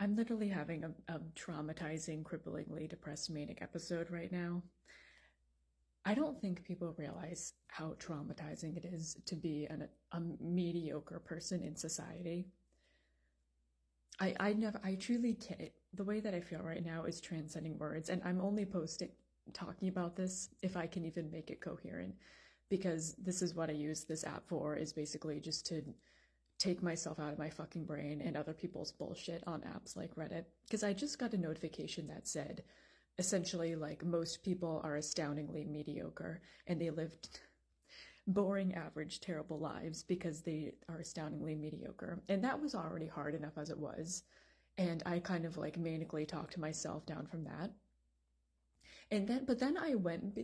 I'm literally having a traumatizing, cripplingly depressed manic episode right now. I don't think people realize how traumatizing it is to be a mediocre person in society. I truly can't. The way that I feel right now is transcending words, and I'm only talking about this if I can even make it coherent, because this is what I use this app for, is basically just to take myself out of my fucking brain and other people's bullshit on apps like Reddit. Because I just got a notification that said, essentially, like, most people are astoundingly mediocre and they live boring, average, terrible lives because they are astoundingly mediocre. And that was already hard enough as it was. And I kind of like manically talked myself down from that. But then I went.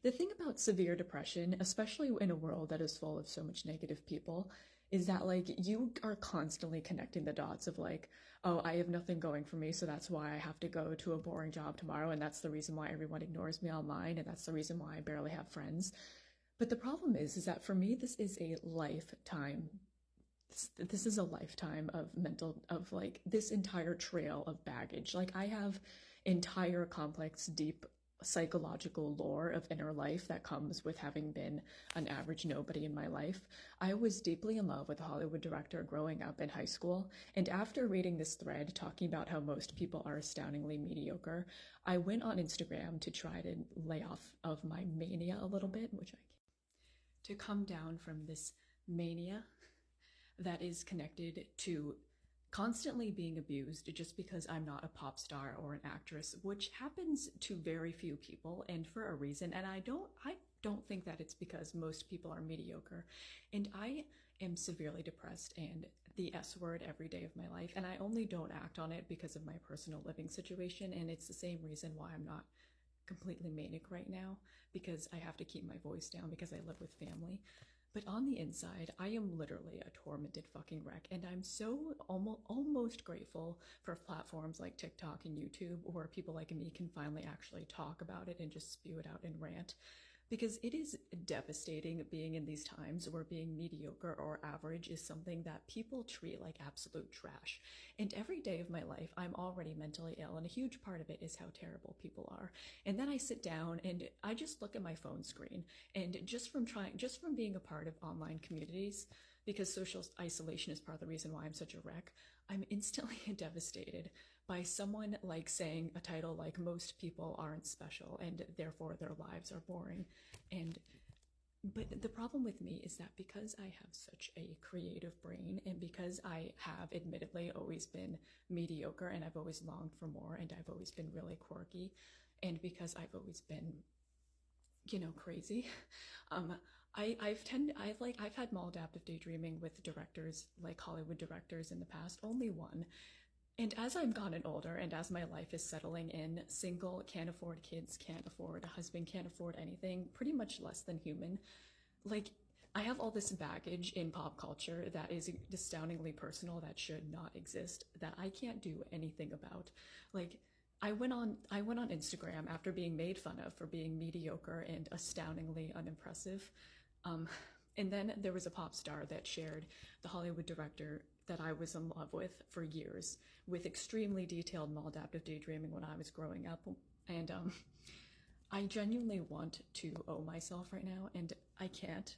The thing about severe depression, especially in a world that is full of so much negative people, is that like you are constantly connecting the dots of like, oh, I have nothing going for me, so that's why I have to go to a boring job tomorrow, and that's the reason why everyone ignores me online, and that's the reason why I barely have friends. But the problem is that for me, this is a lifetime. This is a lifetime of like this entire trail of baggage. Like I have entire complex, deep psychological lore of inner life that comes with having been an average nobody in my life. I was deeply in love with a Hollywood director growing up in high school, and after reading this thread talking about how most people are astoundingly mediocre, I went on Instagram to try to lay off of my mania a little bit, which I can, to come down from this mania that is connected to constantly being abused just because I'm not a pop star or an actress, which happens to very few people and for a reason. And I don't think that it's because most people are mediocre. And I am severely depressed and the S word every day of my life. And I only don't act on it because of my personal living situation. And it's the same reason why I'm not completely manic right now, because I have to keep my voice down because I live with family. But on the inside, I am literally a tormented fucking wreck. And I'm so almost grateful for platforms like TikTok and YouTube where people like me can finally actually talk about it and just spew it out and rant. Because it is devastating being in these times where being mediocre or average is something that people treat like absolute trash. And every day of my life, I'm already mentally ill, and a huge part of it is how terrible people are. And then I sit down and I just look at my phone screen, and just from being a part of online communities, because social isolation is part of the reason why I'm such a wreck, I'm instantly devastated by someone like saying a title like most people aren't special and therefore their lives are boring. But the problem with me is that because I have such a creative brain, and because I have admittedly always been mediocre and I've always longed for more, and I've always been really quirky, and because I've always been, crazy, I've had maladaptive daydreaming with directors, like Hollywood directors in the past, only one. And as I've gotten older and as my life is settling in, single, can't afford kids, can't afford a husband, can't afford anything, pretty much less than human, like I have all this baggage in pop culture that is astoundingly personal, that should not exist, that I can't do anything about. Like I went on Instagram after being made fun of for being mediocre and astoundingly unimpressive. And then there was a pop star that shared the Hollywood director that I was in love with for years, with extremely detailed maladaptive daydreaming when I was growing up. And I genuinely want to owe myself right now, and I can't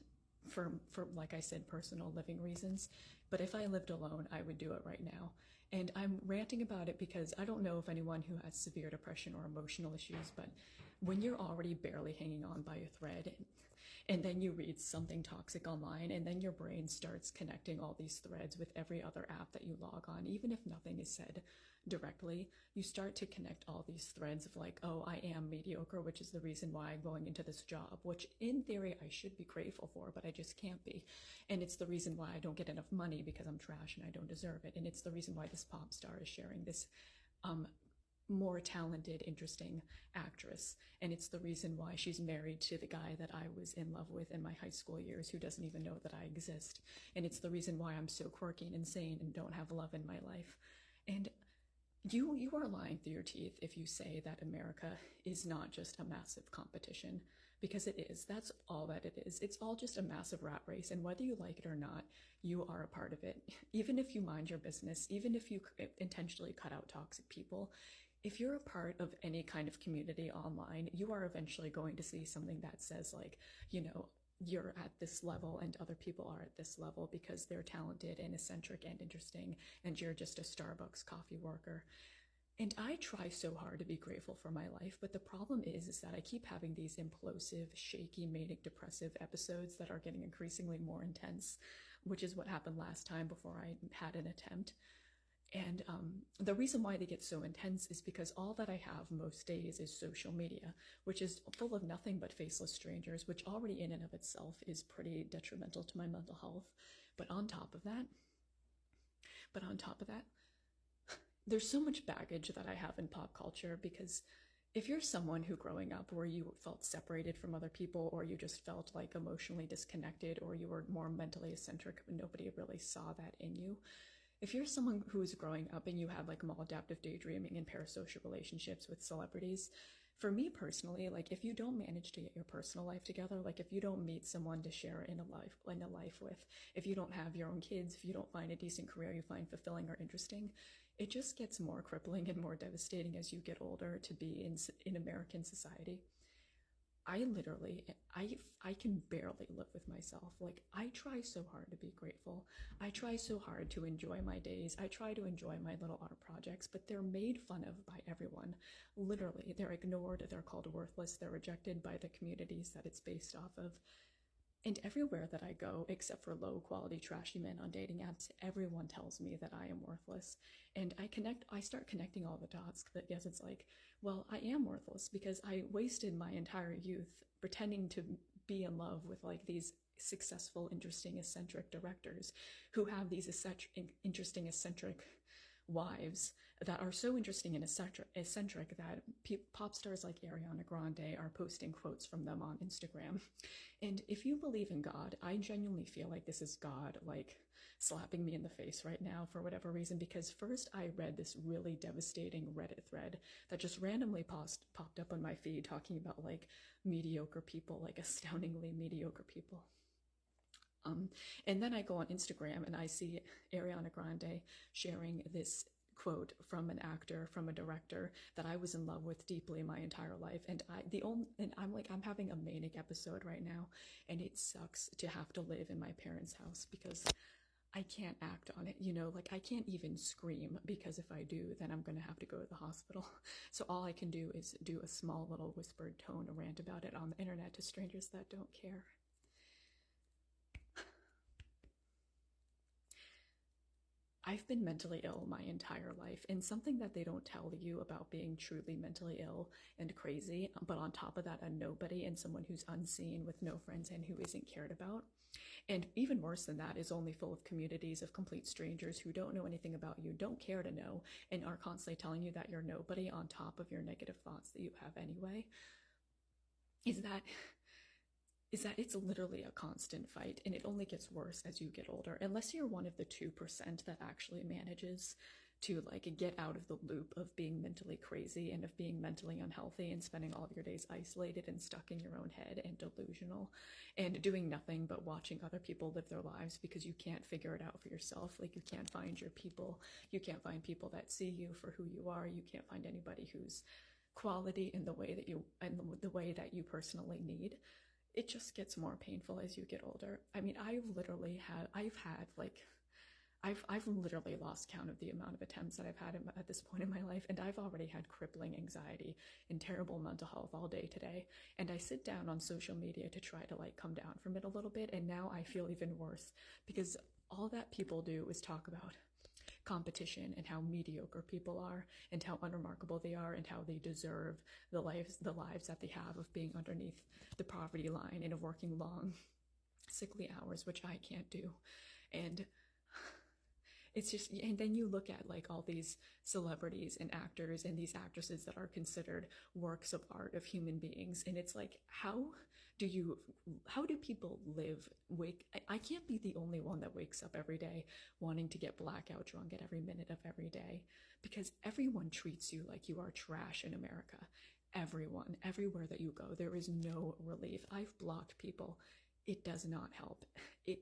for like I said, personal living reasons. But if I lived alone, I would do it right now. And I'm ranting about it because I don't know if anyone who has severe depression or emotional issues, but when you're already barely hanging on by a thread, and then you read something toxic online, and then your brain starts connecting all these threads with every other app that you log on, even if nothing is said directly, you start to connect all these threads of like, oh, I am mediocre, which is the reason why I'm going into this job, which in theory I should be grateful for, but I just can't be. And it's the reason why I don't get enough money because I'm trash and I don't deserve it. And it's the reason why this pop star is sharing this more talented, interesting actress. And it's the reason why she's married to the guy that I was in love with in my high school years, who doesn't even know that I exist. And it's the reason why I'm so quirky and insane and don't have love in my life. And you are lying through your teeth if you say that America is not just a massive competition because it is. That's all that it is. It's all just a massive rat race, and whether you like it or not, you are a part of it. Even if you mind your business, even if you intentionally cut out toxic people, if you're a part of any kind of community online, you are eventually going to see something that says, like, you're at this level and other people are at this level because they're talented and eccentric and interesting, and you're just a Starbucks coffee worker. And I try so hard to be grateful for my life, but the problem is that I keep having these implosive, shaky, manic, depressive episodes that are getting increasingly more intense, which is what happened last time before I had an attempt. And the reason why they get so intense is because all that I have most days is social media, which is full of nothing but faceless strangers, which already in and of itself is pretty detrimental to my mental health. But on top of that, there's so much baggage that I have in pop culture, because if you're someone who growing up where you felt separated from other people, or you just felt like emotionally disconnected, or you were more mentally eccentric but nobody really saw that in you, if you're someone who is growing up and you have like maladaptive daydreaming and parasocial relationships with celebrities, for me personally, like if you don't manage to get your personal life together, like if you don't meet someone to share in a life with, if you don't have your own kids, if you don't find a decent career you find fulfilling or interesting, it just gets more crippling and more devastating as you get older to be in American society. I can barely live with myself. Like, I try so hard to be grateful. I try so hard to enjoy my days. I try to enjoy my little art projects, but they're made fun of by everyone. Literally, they're ignored, they're called worthless, they're rejected by the communities that it's based off of. And everywhere that I go, except for low-quality, trashy men on dating apps, everyone tells me that I am worthless. And I start connecting all the dots that, yes, it's like, well, I am worthless because I wasted my entire youth pretending to be in love with like these successful, interesting, eccentric directors who have these interesting, eccentric wives that are so interesting and eccentric that pop stars like Ariana Grande are posting quotes from them on Instagram. And if you believe in God, I genuinely feel like this is God like slapping me in the face right now for whatever reason, because first I read this really devastating Reddit thread that just randomly popped up on my feed talking about like mediocre people, like astoundingly mediocre people. And then I go on Instagram and I see Ariana Grande sharing this quote from an actor, from a director that I was in love with deeply my entire life. And I'm having a manic episode right now, and it sucks to have to live in my parents' house because I can't act on it, like I can't even scream, because if I do, then I'm gonna have to go to the hospital. So all I can do is do a small little whispered tone, a rant about it on the internet to strangers that don't care. I've been mentally ill my entire life, and something that they don't tell you about being truly mentally ill and crazy, but on top of that, a nobody and someone who's unseen with no friends and who isn't cared about. And even worse than that is only full of communities of complete strangers who don't know anything about you, don't care to know, and are constantly telling you that you're nobody on top of your negative thoughts that you have anyway. Is that it's literally a constant fight, and it only gets worse as you get older, unless you're one of the 2% that actually manages to like get out of the loop of being mentally crazy and of being mentally unhealthy and spending all of your days isolated and stuck in your own head and delusional and doing nothing but watching other people live their lives because you can't figure it out for yourself. Like, you can't find your people, you can't find people that see you for who you are, you can't find anybody who's quality in the way that you personally need. It just gets more painful as you get older. I mean, I've literally lost count of the amount of attempts that I've had at this point in my life, and I've already had crippling anxiety and terrible mental health all day today. And I sit down on social media to try to like come down from it a little bit, and now I feel even worse because all that people do is talk about competition and how mediocre people are and how unremarkable they are and how they deserve the lives that they have of being underneath the poverty line and of working long, sickly hours, which I can't do. And it's just, and then you look at like all these celebrities and actors and these actresses that are considered works of art of human beings, and it's like, how do people live? I can't be the only one that wakes up every day wanting to get blackout drunk at every minute of every day, because everyone treats you like you are trash in America. everyone, everywhere that you go. There is no relief. I've blocked people. It does not help. It